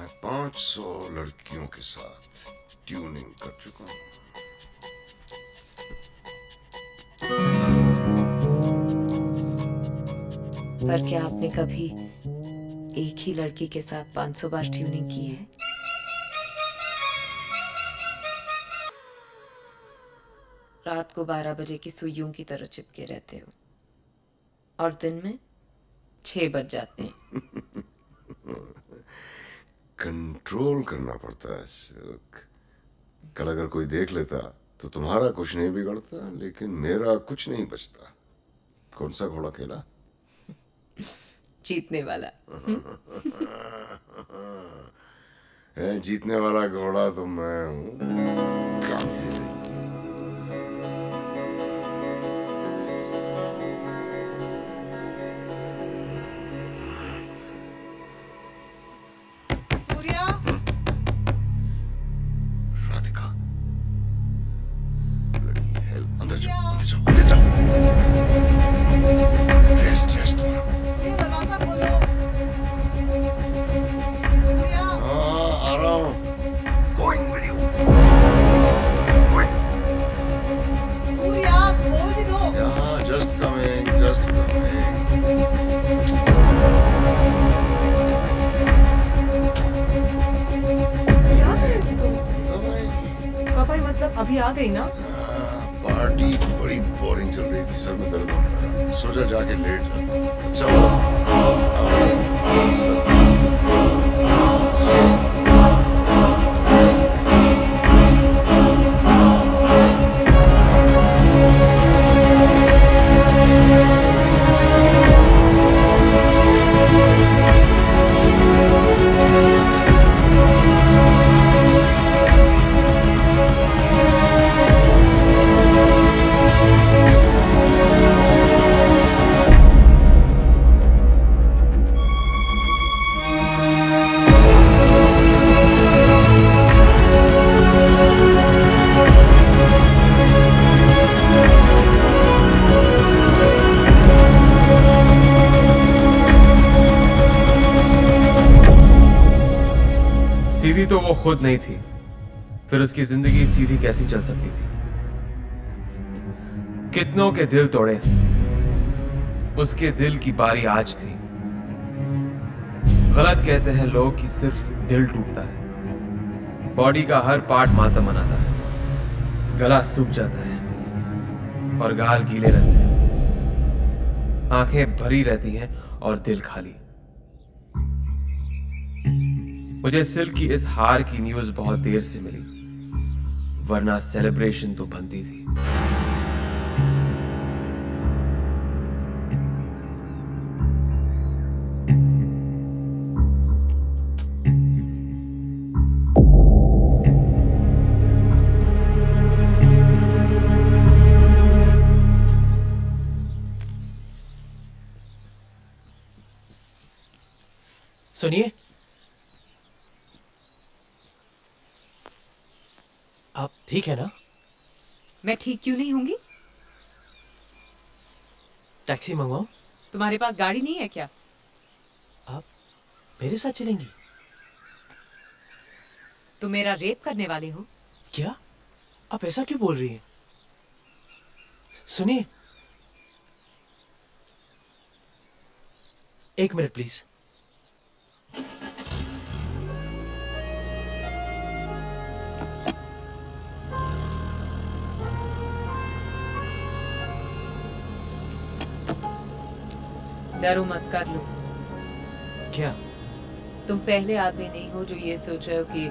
मैं 500 लड़कियों के साथ ट्यूनिंग कर चुका हूं। पर क्या आपने कभी एक ही लड़की के साथ 500 बार ट्यूनिंग की है? रात को 12 बजे की सुइयों की तरह चिपके रहते हो और दिन में 6 बज जाते हैं। कंट्रोल करना पड़ता है सिल्क। कल अगर कोई देख लेता तो तुम्हारा कुछ नहीं बिगड़ता, लेकिन मेरा कुछ नहीं बचता। कौन सा घोड़ा खेला? जीतने वाला। जीतने वाला घोड़ा तो मैं हूं। सूर्या, राधिका, अंदर सूर्या, जाओ, अंदर जाओ, अंदर जाओ। ड्रेस तुम्हारा। सूर्या दरवाजा खोलो। सूर्या, हाँ, आ रहा हूँ। Going with you. Going. Surya खोल भी दो। Yeah, just coming, just coming. क्या कर रही थी तुम? कब आई? कब आई मतलब अभी आ गई ना? पार्टी बड़ी बोरिंग चल रही थी, सर में दर्द होने लगा। सोचा जाके लेट जाता हूँ। अच्छा हुआ। सीधी तो वो खुद नहीं थी, फिर उसकी जिंदगी सीधी कैसी चल सकती थी? कितनों के दिल तोड़े, उसके दिल की बारी आज थी। गलत कहते हैं लोग कि सिर्फ दिल टूटता है, बॉडी का हर पार्ट मातम मनाता है। गला सूख जाता है और गाल गीले रहते हैं, आंखें भरी रहती हैं और दिल खाली। मुझे सिल्क की इस हार की न्यूज बहुत देर से मिली, वरना सेलिब्रेशन तो बनती थी। सुनिए, आप ठीक है ना? मैं ठीक क्यों नहीं होंगी? टैक्सी मंगवाऊं? तुम्हारे पास गाड़ी नहीं है क्या? आप मेरे साथ चलेंगी? तुम मेरा रेप करने वाले हो? क्या? आप ऐसा क्यों बोल रही हैं? सुनिए, एक मिनट प्लीज। डरो मत, कर लो। क्या? तुम तुम पहले आदमी नहीं हो जो ये सोच रहे हो कि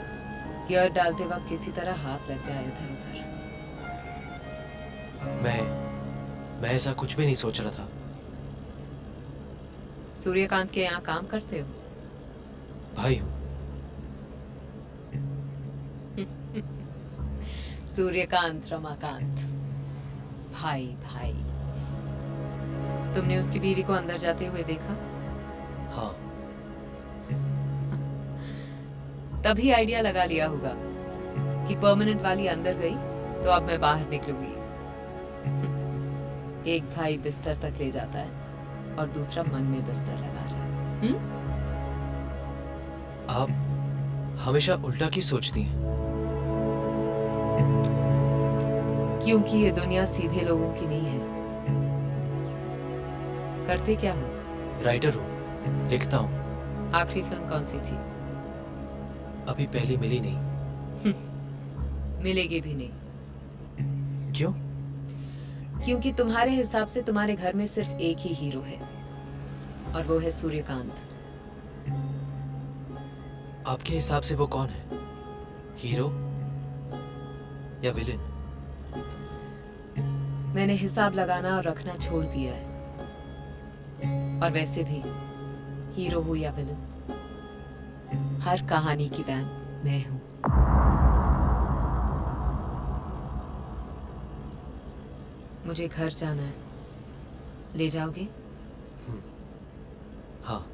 गियर डालते वक्त किसी तरह हाथ लग जाए इधर उधर। मैं ऐसा कुछ भी नहीं सोच रहा था। सूर्यकांत के यहाँ काम करते हो? भाई हूं। सूर्यकांत रमाकांत, भाई भाई। तुमने उसकी बीवी को अंदर जाते हुए देखा? हाँ। तभी आइडिया लगा लिया होगा कि परमानेंट वाली अंदर गई तो अब मैं बाहर निकलूंगी। एक भाई बिस्तर तक ले जाता है और दूसरा मन में बिस्तर लगा रहा है। आप हमेशा उल्टा क्यों सोचती हैं? क्योंकि ये दुनिया सीधे लोगों की नहीं है। करते क्या हो? राइटर हूँ, लिखता हूँ। आखिरी फिल्म कौन सी थी? अभी पहली मिली नहीं। मिलेगी भी नहीं। क्यों? क्योंकि तुम्हारे हिसाब से तुम्हारे घर में सिर्फ एक ही हीरो है, और वो है सूर्यकांत। आपके हिसाब से वो कौन है? हीरो या विलेन? मैंने हिसाब लगाना और रखना छोड़ दिया है। और वैसे भी हीरो हो या विलन, हर कहानी की वैन मैं हूं। मुझे घर जाना है, ले जाओगे? हाँ।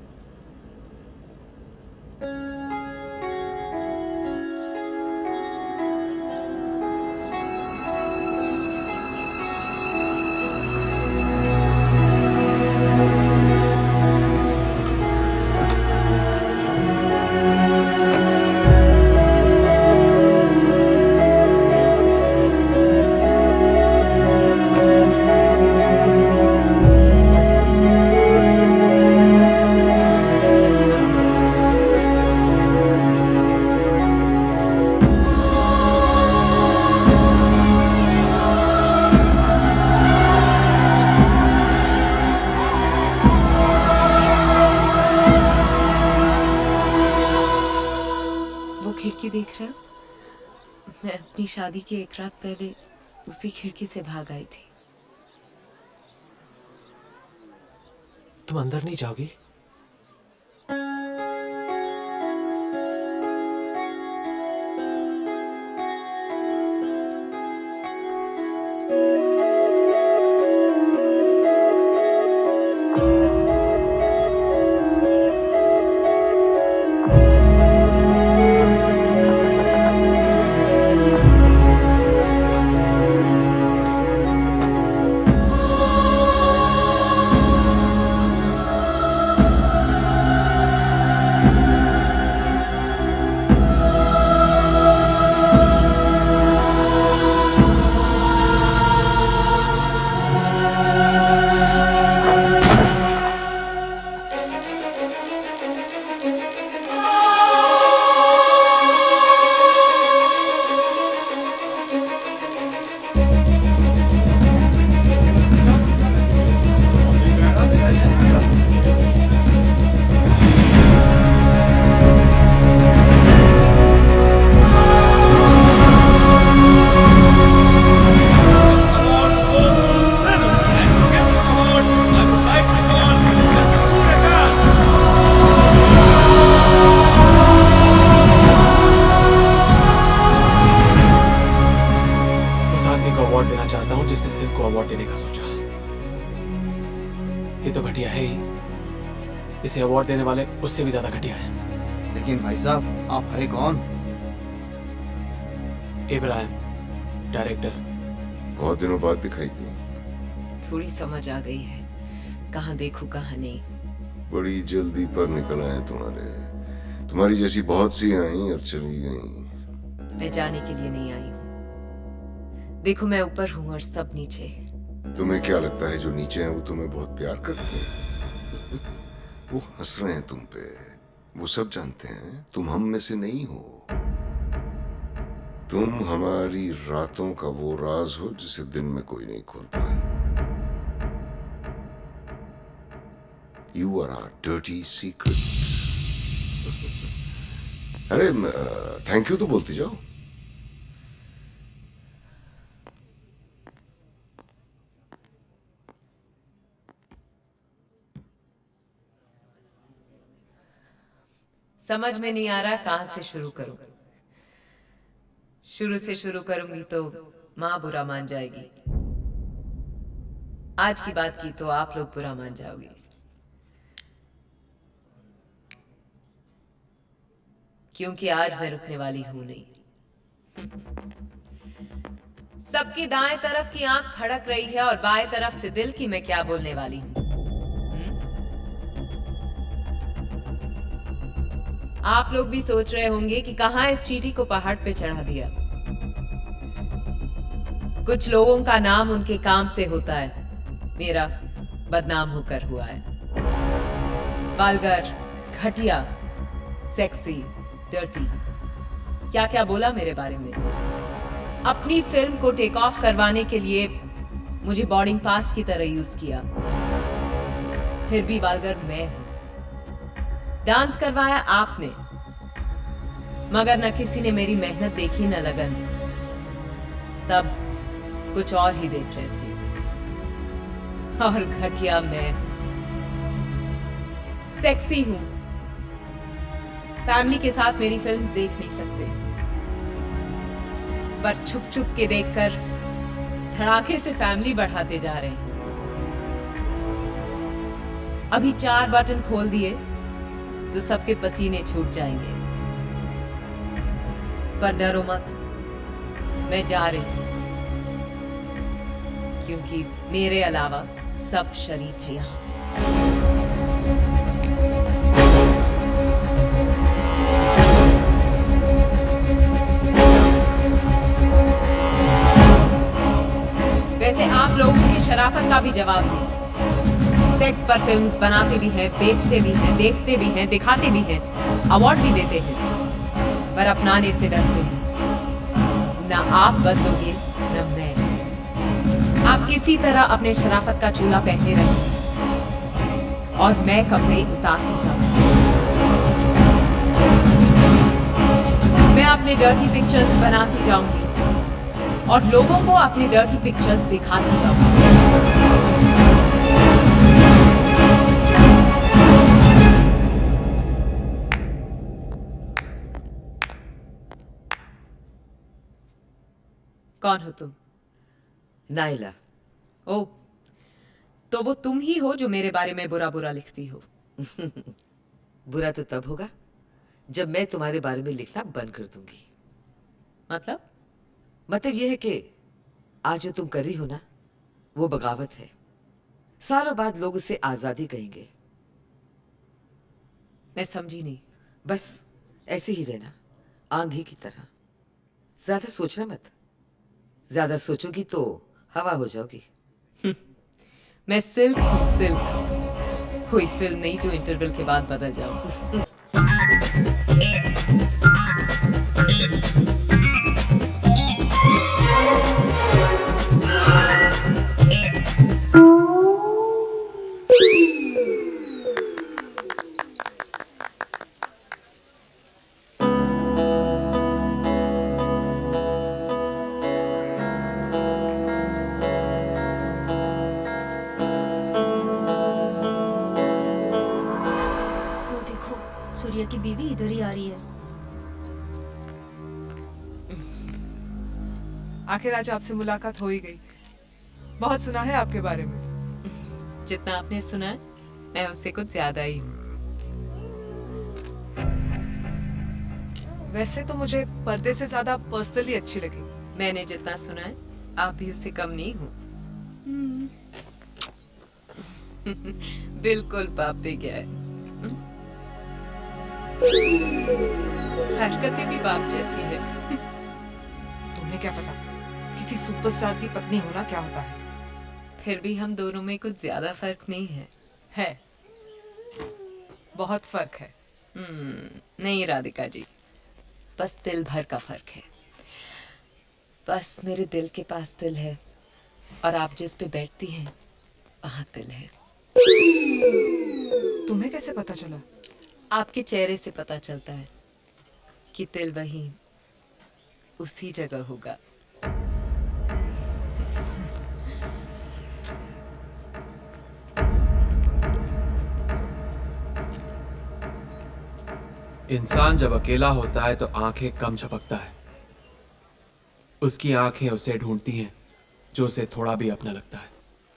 वो खिड़की देख रहे हो? मैं अपनी शादी के एक रात पहले उसी खिड़की से भाग आई थी। तुम अंदर नहीं जाओगी? अवार्ड देना चाहता हूं जिसने सिल्क को अवार्ड देने का सोचा। ये तो घटिया है ही, इसे अवार्ड देने वाले उससे भी ज्यादा घटिया है। लेकिन भाई साहब, आप है कौन? इब्राहिम, डायरेक्टर। बहुत दिनों बाद दिखाई दी। थोड़ी समझ आ गई है, कहाँ देखूं कहाँ नहीं। बड़ी जल्दी पर निकल आए तुम्हारी जैसी बहुत सी आई और चली गई। मैं जाने के लिए नहीं आई हूँ। देखो, मैं ऊपर हूँ और सब नीचे। तुम्हें क्या लगता है जो नीचे हैं वो तुम्हें बहुत प्यार करते हैं? वो हंस रहे हैं तुम पे। वो सब जानते हैं तुम हम में से नहीं हो। तुम हमारी रातों का वो राज हो जिसे दिन में कोई नहीं खोलता। You are our dirty secret. अरे थैंक यू तो बोलती जाओ। समझ में नहीं आ रहा कहाँ से शुरू करूं। शुरू से शुरू करूंगी तो माँ बुरा मान जाएगी। आज की बात की तो आप लोग बुरा मान जाओगे। क्योंकि आज मैं रुकने वाली हूं नहीं। सबकी दाएं तरफ की आंख फड़क रही है और बाएं तरफ से दिल की मैं क्या बोलने वाली हूं। आप लोग भी सोच रहे होंगे कि कहां इस चींटी को पहाड़ पे चढ़ा दिया। कुछ लोगों का नाम उनके काम से होता है, मेरा बदनाम होकर हुआ है। वल्गर, घटिया, सेक्सी, डर्टी, क्या क्या बोला मेरे बारे में। अपनी फिल्म को टेक ऑफ करवाने के लिए मुझे बोर्डिंग पास की तरह यूज किया। फिर भी वल्गर मैं हूं। डांस करवाया आपने, मगर न किसी ने मेरी मेहनत देखी न लगन। सब कुछ और ही देख रहे थे। और घटिया मैं सेक्सी हूं। फैमिली के साथ मेरी फिल्म्स देख नहीं सकते, पर छुप छुप के देखकर धड़ाके से फैमिली बढ़ाते जा रहे हैं। अभी 4 बटन खोल दिए तो सबके पसीने छूट जाएंगे। पर डरो मत, मैं जा रही हूं, क्योंकि मेरे अलावा सब शरीफ है यहां। वैसे आप लोगों की शराफत का भी जवाब नहीं। सेक्स पर फिल्म्स बनाते भी हैं, बेचते भी हैं, देखते भी हैं, दिखाते भी हैं, अवार्ड भी देते हैं, पर अपनाने से डरते हैं। ना आप बदलोगे न मैं। आप इसी तरह अपने शराफत का चूल्हा पहने रहिए और मैं कपड़े उतारती जाऊंगी। मैं अपने डर्टी पिक्चर्स बनाती जाऊंगी और लोगों को अपनी डर्टी पिक्चर्स दिखाती जाऊंगी। कौन हो तुम? नाइला। ओ, तो वो तुम ही हो जो मेरे बारे में बुरा बुरा लिखती हो। बुरा तो तब होगा जब मैं तुम्हारे बारे में लिखना बंद कर दूंगी। मतलब यह है कि आज जो तुम कर रही हो ना, वो बगावत है। सालों बाद लोग उसे आजादी कहेंगे। मैं समझी नहीं। बस ऐसे ही रहना, आंधी की तरह। ज्यादा सोचना मत। ज्यादा सोचोगी तो हवा हो जाओगी। मैं सिल्क हूँ, सिल्क। कोई फिल्म नहीं जो इंटरवल के बाद बदल जाऊं। वो देखो, सूर्या की बीवी इधर ही आ रही है। आखिर आज आपसे मुलाकात हो ही गई। बहुत सुना है आपके बारे में। जितना आपने सुना है, मैं उससे कुछ ज्यादा ही हूँ। वैसे तो मुझे पर्दे से ज्यादा पर्सनली अच्छी लगी। मैंने जितना सुना है, आप भी उससे कम नहीं हो। बिल्कुल बाप पे क्या है। हरकतें भी बाप जैसी है। तुम्हें क्या पता किसी सुपरस्टार की पत्नी होना क्या होता है। फिर भी हम दोनों में कुछ ज्यादा फर्क नहीं है। है, बहुत फर्क है। नहीं राधिका जी, बस दिल भर का फर्क है। बस मेरे दिल के पास दिल है और आप जिस पे बैठती हैं वहां दिल है। तुम्हें कैसे पता चला? आपके चेहरे से पता चलता है कि दिल वहीं उसी जगह होगा। इंसान जब अकेला होता है तो आंखें कम झपकता है। उसकी आंखें उसे ढूंढती हैं जो उसे थोड़ा भी अपना लगता है।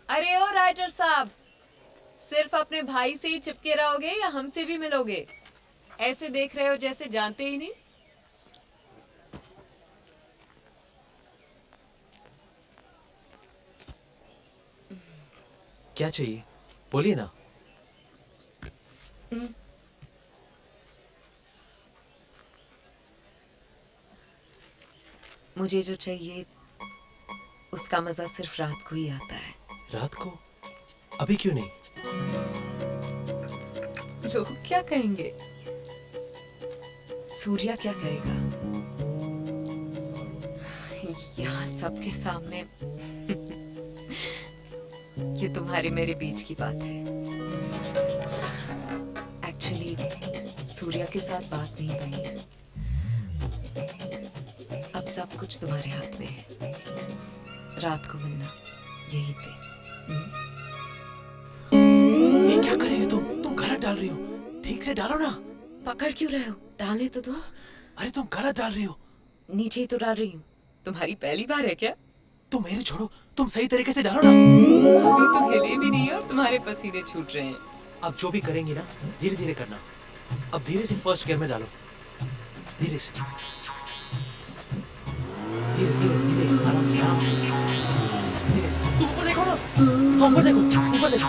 अरे ओ राइटर साहब, सिर्फ अपने भाई से ही चिपके रहोगे या हमसे भी मिलोगे? ऐसे देख रहे हो जैसे जानते ही नहीं। क्या चाहिए, बोलिए ना। मुझे जो चाहिए उसका मजा सिर्फ रात को ही आता है। रात को? अभी क्यों नहीं? लोग क्या कहेंगे? सूर्या क्या कहेगा? यहाँ सबके सामने ये तुम्हारे मेरे बीच की बात है। एक्चुअली सूर्या के साथ बात नहीं बनी। अब सब कुछ तुम्हारे हाथ में है। रात को मिलना यहीं पे। ये क्या कर रही हो तुम गलत डाल रही हो। ठीक से डालो ना। पकड़ क्यों रहे हो? डालने तो दो। अरे तुम गलत डाल रही हो। नीचे ही तो डाल रही हूँ। तुम्हारी पहली बार है क्या? तुम मेरे छोड़ो, तुम सही तरीके से डालो ना। अभी तो हिले भी नहीं है और तुम्हारे पसीने छूट रहे हैं। अब जो भी करेंगी ना धीरे धीरे करना। अब धीरे से फर्स्ट गियर में डालो। धीरे से, धीरे धीरे धीरे, आराम से आराम से, धीरे से। तुम ऊपर देखो ना। हाँ ऊपर देखो, ऊपर देखो।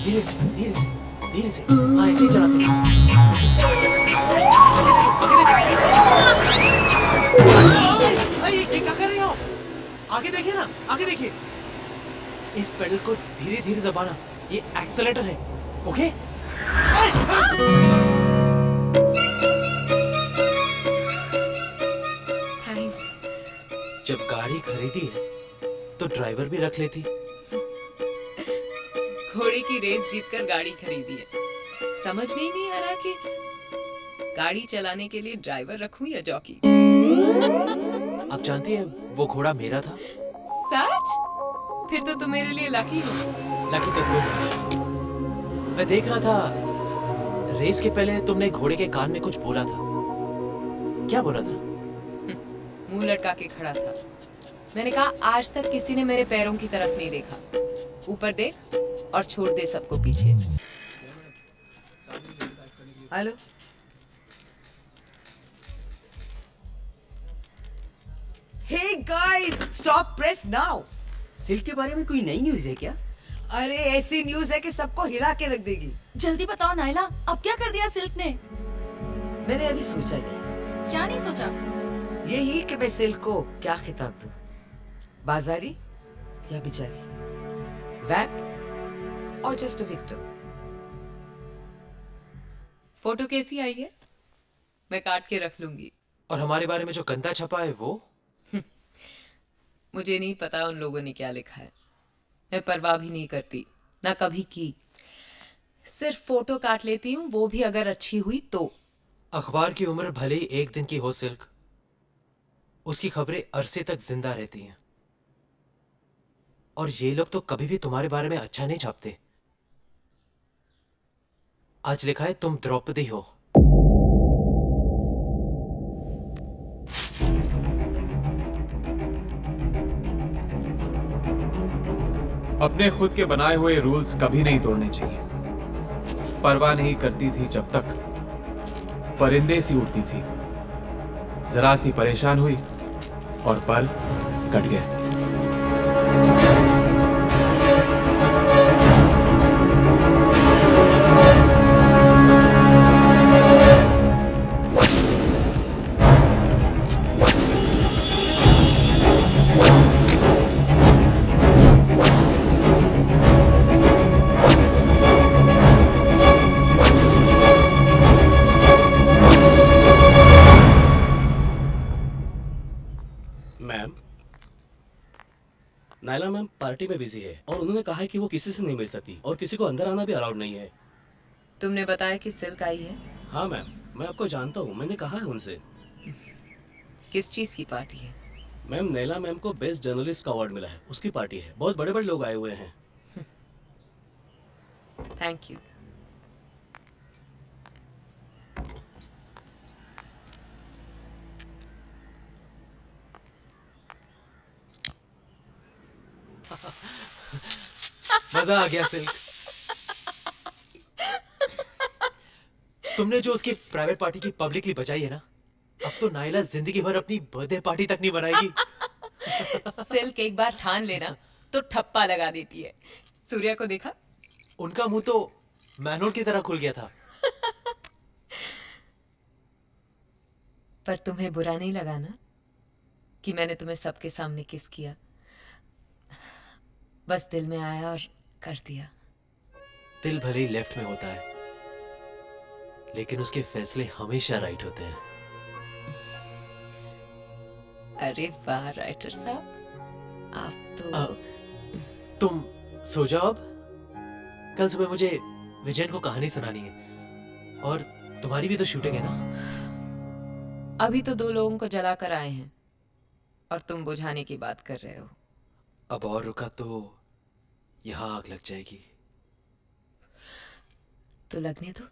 धीरे से धीरे से धीरे से। हाँ ऐसे ही चलाते हैं। अरे ये क्या कर रही हो? आगे देखिए ना, आगे देखिए। इस पेडल को धीरे धीरे दबाना, ये एक्सेलेरेटर है। ओके? थैंक्स। जब गाड़ी खरीदी है तो ड्राइवर भी रख लेती। घोड़े की रेस जीतकर गाड़ी खरीदी है। समझ में ही नहीं आ रहा कि गाड़ी चलाने के लिए ड्राइवर रखूं या जॉकी। आप जानती है वो घोड़ा मेरा था। सच? फिर तो तुम मेरे लिए लकी हो। लकी तो तुम। मैं देख रहा था रेस के पहले तुमने घोड़े के कान में कुछ बोला था। क्या बोला था? मुंह लटका के खड़ा था। मैंने कहा आज तक किसी ने मेरे पैरों की तरफ नहीं देखा। ऊपर देख और छोड़ दे सबको पीछे। Hello. Hey guys, stop press now. Silk के बारे में कोई नई न्यूज है क्या? अरे ऐसी न्यूज है कि सबको हिला के रख देगी। जल्दी बताओ नायला, अब क्या कर दिया सिल्क ने? मैंने अभी सोचा नहीं। क्या नहीं सोचा? यही कि मैं सिल्क को क्या खिताब दूं, बाजारी या बिचारी, वैम्प और जस्ट अ विक्टिम। फोटो कैसी आई है? मैं काट के रख लूंगी। और हमारे बारे में जो गंदा छपा है वो? मुझे नहीं पता उन लोगों ने क्या लिखा है। मैं परवाह भी नहीं करती, ना कभी की। सिर्फ फोटो काट लेती हूँ, वो भी अगर अच्छी हुई तो। अखबार की उम्र भले ही एक दिन की हो सिल्क, उसकी खबरें अरसे तक जिंदा रहती हैं। और ये लोग तो कभी भी तुम्हारे बारे में अच्छा नहीं छापते। आज लिखा है तुम द्रौपदी हो। अपने खुद के बनाए हुए रूल्स कभी नहीं तोड़ने चाहिए। परवाह नहीं करती थी जब तक परिंदे सी उड़ती थी। जरा सी परेशान हुई और पर कट गए। मैम, नायला मैम पार्टी में बिजी है और उन्होंने कहा है कि वो किसी से नहीं मिल सकती और किसी को अंदर आना भी अलाउड नहीं है। तुमने बताया कि सिल्क आई है। हाँ मैम, मैं आपको जानता हूँ, मैंने कहा है उनसे। किस चीज की पार्टी है? मैम नैला मैम को बेस्ट जर्नलिस्ट का अवार्ड मिला है, उसकी पार्टी है। बहुत बड़े बड़े लोग आए हुए हैं। Thank you. मजा आ गया सिल्क। तुमने जो उसकी प्राइवेट पार्टी की पब्लिकली बचाई है ना, अब तो नायला जिंदगी भर अपनी बर्थडे पार्टी तक नहीं बनाएगी। सिल्क एक बार ठान लेना तो ठप्पा लगा देती है। सूर्या को देखा? उनका मुंह तो मैनुअल की तरह खुल गया था। पर तुम्हें बुरा नहीं लगा ना कि मैंने तुम्हें सबके सामने किस किया। बस दिल में आया और कर दिया। दिल भले ही लेफ्ट में होता है, लेकिन उसके फैसले हमेशा राइट होते हैं। अरे वाह राइटर साहब, आप तो तुम सो जाओ अब। कल सुबह मुझे विजयन को कहानी सुनानी है, और तुम्हारी भी तो शूटिंग है ना। अभी तो 2 लोगों को जला कर आए हैं और तुम बुझाने की बात कर रहे हो। अब और रुका तो यहाँ आग लग जाएगी। तो लगने दो।